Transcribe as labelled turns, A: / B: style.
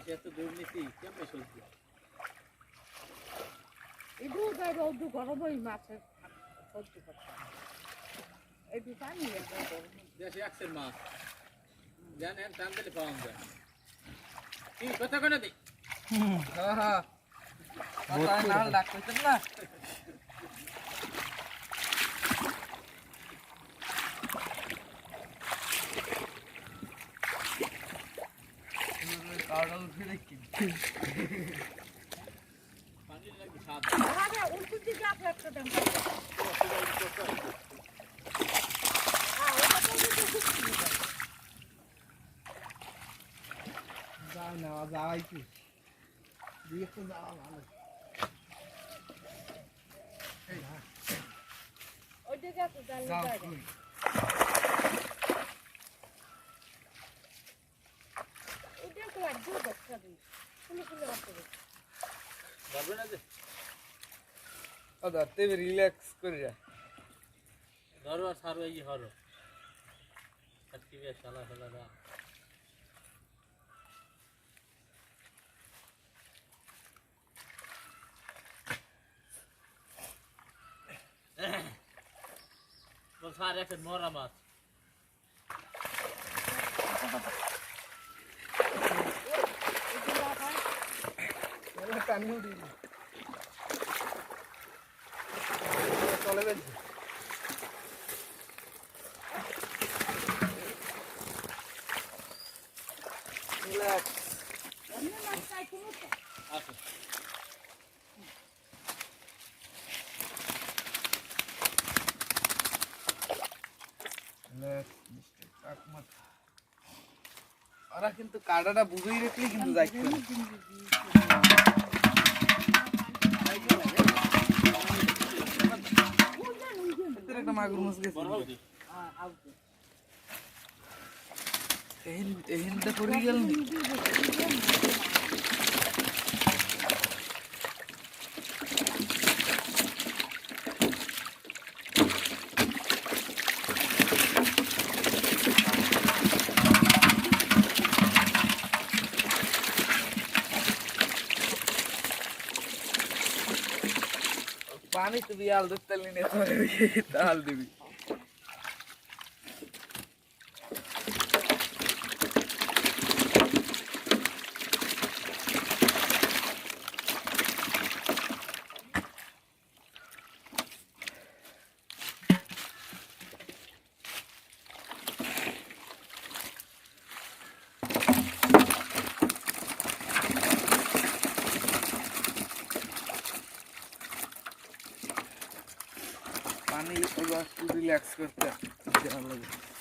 A: দেশে এত দুর্নীতি কেমনে চলছে?
B: এই দুধ আর রোদ গরমই মাছের সহ্য করতে এই পানি
A: দেশে একশের মাছ জানেন টান দিলে পাওয়া যায় কি কথা কেন দিই
C: হ্যাঁ হ্যাঁ নাল ডাক করতেন না কারণ উঠে দেখি
A: পানি লাগবে সাত
B: আরে উল্টো দিকে আপনি একটা দেন
C: যাই না যাই কি দিয়ে তো যাওয়া ভালো
B: ওই দিকে আপনি
C: যাও
B: যান ওইটা তো আর দুধ একটা দিন ফুলে ফুলে রাখতে
A: যাবে না যে
C: ও ধরতে রিল্যাক্স করে যা
A: ধরো আর সারো এই হরো আজকে বেশ শালা শালা দা বল সার একটা মরা মাছ
C: কান্নু দিই চলে বেঞ্চি রিল্যাক্স
B: অন্য মাছ চাই কোনো তো
A: আসো
C: ওরা কিন্তু কাটাটা বুঝেই রাখলে কিন্তু যাইতে একটা মাগুর মাছ গেছে
A: বড় হউদি
C: এহেনটা পড়ে গেল নি पानी तो भी आल दुतल नहीं तो डाल देवी पानी रिलैक्स करते हैं